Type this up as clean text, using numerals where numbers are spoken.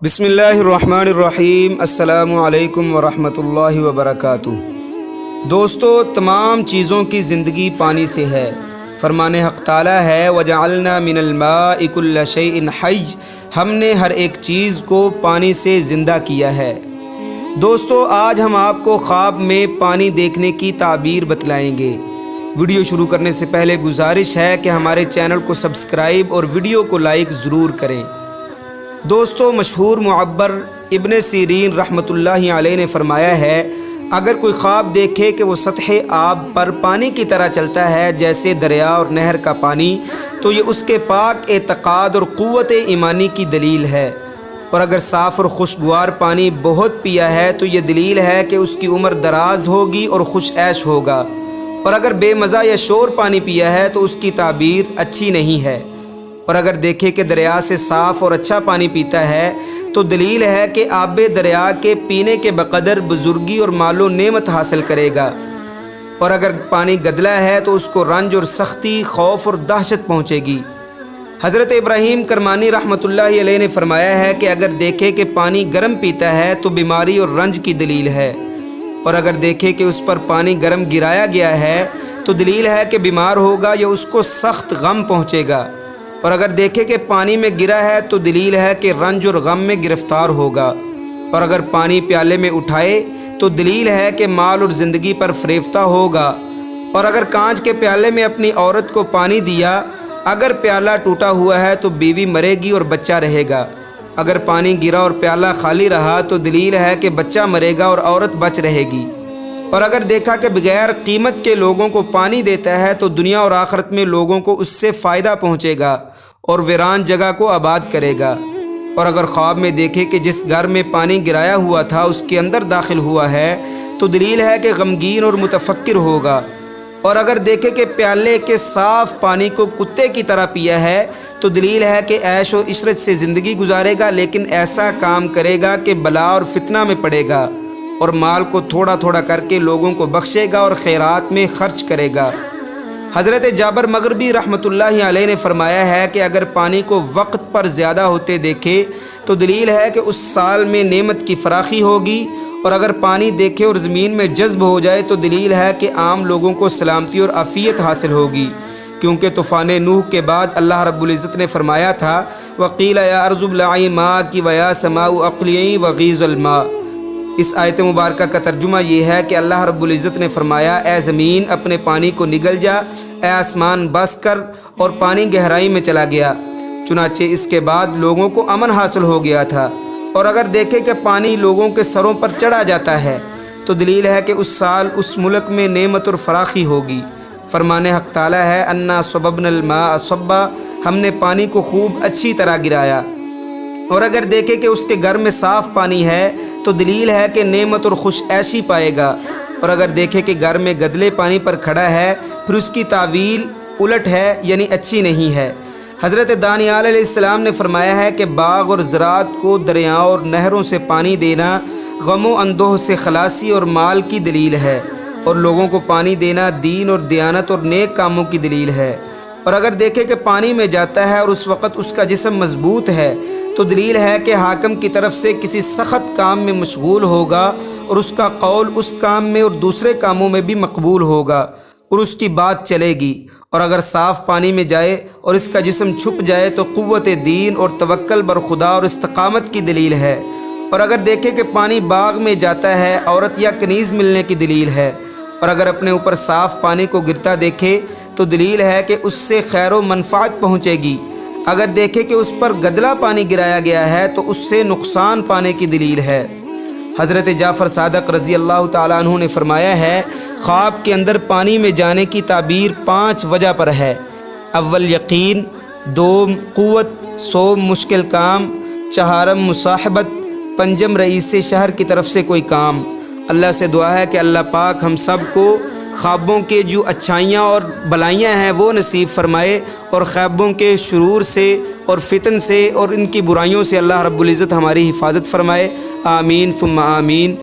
بسم اللہ الرحمن الرحیم۔ السلام علیکم ورحمۃ اللہ وبرکاتہ۔ دوستو، تمام چیزوں کی زندگی پانی سے ہے۔ فرمان حق تعالی ہے وَجَعَلْنَا مِنَ الْمَاءِ كُلَّ شَيْءٍ حَيٍّ، ہم نے ہر ایک چیز کو پانی سے زندہ کیا ہے۔ دوستو، آج ہم آپ کو خواب میں پانی دیکھنے کی تعبیر بتلائیں گے۔ ویڈیو شروع کرنے سے پہلے گزارش ہے کہ ہمارے چینل کو سبسکرائب اور ویڈیو کو لائک ضرور کریں۔ دوستو، مشہور معبر ابن سیرین رحمۃ اللہ علیہ نے فرمایا ہے، اگر کوئی خواب دیکھے کہ وہ سطح آب پر پانی کی طرح چلتا ہے جیسے دریا اور نہر کا پانی، تو یہ اس کے پاک اعتقاد اور قوت ایمانی کی دلیل ہے۔ اور اگر صاف اور خوشگوار پانی بہت پیا ہے تو یہ دلیل ہے کہ اس کی عمر دراز ہوگی اور خوش عیش ہوگا۔ اور اگر بے مزہ یا شور پانی پیا ہے تو اس کی تعبیر اچھی نہیں ہے۔ اور اگر دیکھے کہ دریا سے صاف اور اچھا پانی پیتا ہے تو دلیل ہے کہ آب دریا کے پینے کے بقدر بزرگی اور مال و نعمت حاصل کرے گا۔ اور اگر پانی گدلا ہے تو اس کو رنج اور سختی، خوف اور دہشت پہنچے گی۔ حضرت ابراہیم کرمانی رحمۃ اللہ علیہ نے فرمایا ہے کہ اگر دیکھے کہ پانی گرم پیتا ہے تو بیماری اور رنج کی دلیل ہے۔ اور اگر دیکھے کہ اس پر پانی گرم گرایا گیا ہے تو دلیل ہے کہ بیمار ہوگا یا اس کو سخت غم پہنچے گا۔ اور اگر دیکھے کہ پانی میں گرا ہے تو دلیل ہے کہ رنج اور غم میں گرفتار ہوگا۔ اور اگر پانی پیالے میں اٹھائے تو دلیل ہے کہ مال اور زندگی پر فریفتہ ہوگا۔ اور اگر کانچ کے پیالے میں اپنی عورت کو پانی دیا، اگر پیالہ ٹوٹا ہوا ہے تو بیوی مرے گی اور بچہ رہے گا۔ اگر پانی گرا اور پیالہ خالی رہا تو دلیل ہے کہ بچہ مرے گا اور عورت بچ رہے گی۔ اور اگر دیکھا کہ بغیر قیمت کے لوگوں کو پانی دیتا ہے تو دنیا اور آخرت میں لوگوں کو اس سے فائدہ پہنچے گا اور ویران جگہ کو آباد کرے گا۔ اور اگر خواب میں دیکھے کہ جس گھر میں پانی گرایا ہوا تھا اس کے اندر داخل ہوا ہے تو دلیل ہے کہ غمگین اور متفکر ہوگا۔ اور اگر دیکھے کہ پیالے کے صاف پانی کو کتے کی طرح پیا ہے تو دلیل ہے کہ عیش و عشرت سے زندگی گزارے گا، لیکن ایسا کام کرے گا کہ بلا اور فتنہ میں پڑے گا، اور مال کو تھوڑا تھوڑا کر کے لوگوں کو بخشے گا اور خیرات میں خرچ کرے گا۔ حضرت جابر مغربی رحمۃ اللہ علیہ نے فرمایا ہے کہ اگر پانی کو وقت پر زیادہ ہوتے دیکھے تو دلیل ہے کہ اس سال میں نعمت کی فراخی ہوگی۔ اور اگر پانی دیکھے اور زمین میں جذب ہو جائے تو دلیل ہے کہ عام لوگوں کو سلامتی اور عافیت حاصل ہوگی، کیونکہ طوفان نوح کے بعد اللہ رب العزت نے فرمایا تھا وَقِيلَ يَا أَرْضُ ابْلَعِي مَاءَكِ وَيَا سَمَاءُ أَقْلِعِي وَغِيضَ الْمَاءِ۔ اس آیت مبارکہ کا ترجمہ یہ ہے کہ اللہ رب العزت نے فرمایا، اے زمین اپنے پانی کو نگل جا، اے آسمان بس کر، اور پانی گہرائی میں چلا گیا۔ چنانچہ اس کے بعد لوگوں کو امن حاصل ہو گیا تھا۔ اور اگر دیکھے کہ پانی لوگوں کے سروں پر چڑھا جاتا ہے تو دلیل ہے کہ اس سال اس ملک میں نعمت اور فراخی ہوگی۔ فرمان حق تعالی ہے انا صببنا الماء صبا، ہم نے پانی کو خوب اچھی طرح گرایا۔ اور اگر دیکھے کہ اس کے گھر میں صاف پانی ہے تو دلیل ہے کہ نعمت اور خوش عیشی پائے گا۔ اور اگر دیکھے کہ گھر میں گدلے پانی پر کھڑا ہے پھر اس کی تعویل الٹ ہے، یعنی اچھی نہیں ہے۔ حضرت دانیال علیہ السلام نے فرمایا ہے کہ باغ اور زراعت کو دریاؤں اور نہروں سے پانی دینا غم و اندوہ سے خلاصی اور مال کی دلیل ہے، اور لوگوں کو پانی دینا دین اور دیانت اور نیک کاموں کی دلیل ہے۔ اور اگر دیکھے کہ پانی میں جاتا ہے اور اس وقت اس کا جسم مضبوط ہے تو دلیل ہے کہ حاکم کی طرف سے کسی سخت کام میں مشغول ہوگا، اور اس کا قول اس کام میں اور دوسرے کاموں میں بھی مقبول ہوگا، اور اس کی بات چلے گی۔ اور اگر صاف پانی میں جائے اور اس کا جسم چھپ جائے تو قوت دین اور توکل بر خدا اور استقامت کی دلیل ہے۔ اور اگر دیکھے کہ پانی باغ میں جاتا ہے عورت یا کنیز ملنے کی دلیل ہے۔ اور اگر اپنے اوپر صاف پانی کو گرتا دیکھے تو دلیل ہے کہ اس سے خیر و منفعت پہنچے گی۔ اگر دیکھے کہ اس پر گدلا پانی گرایا گیا ہے تو اس سے نقصان پانے کی دلیل ہے۔ حضرت جعفر صادق رضی اللہ تعالیٰ عنہ نے فرمایا ہے، خواب کے اندر پانی میں جانے کی تعبیر 5 وجہ پر ہے۔ اول یقین، دوم قوت، سوم مشکل کام، چہارم مصاحبت، پنجم رئیس شہر کی طرف سے کوئی کام۔ اللہ سے دعا ہے کہ اللہ پاک ہم سب کو خوابوں کے جو اچھائیاں اور بلائیاں ہیں وہ نصیب فرمائے، اور خوابوں کے شرور سے اور فتن سے اور ان کی برائیوں سے اللہ رب العزت ہماری حفاظت فرمائے۔ آمین ثم آمین۔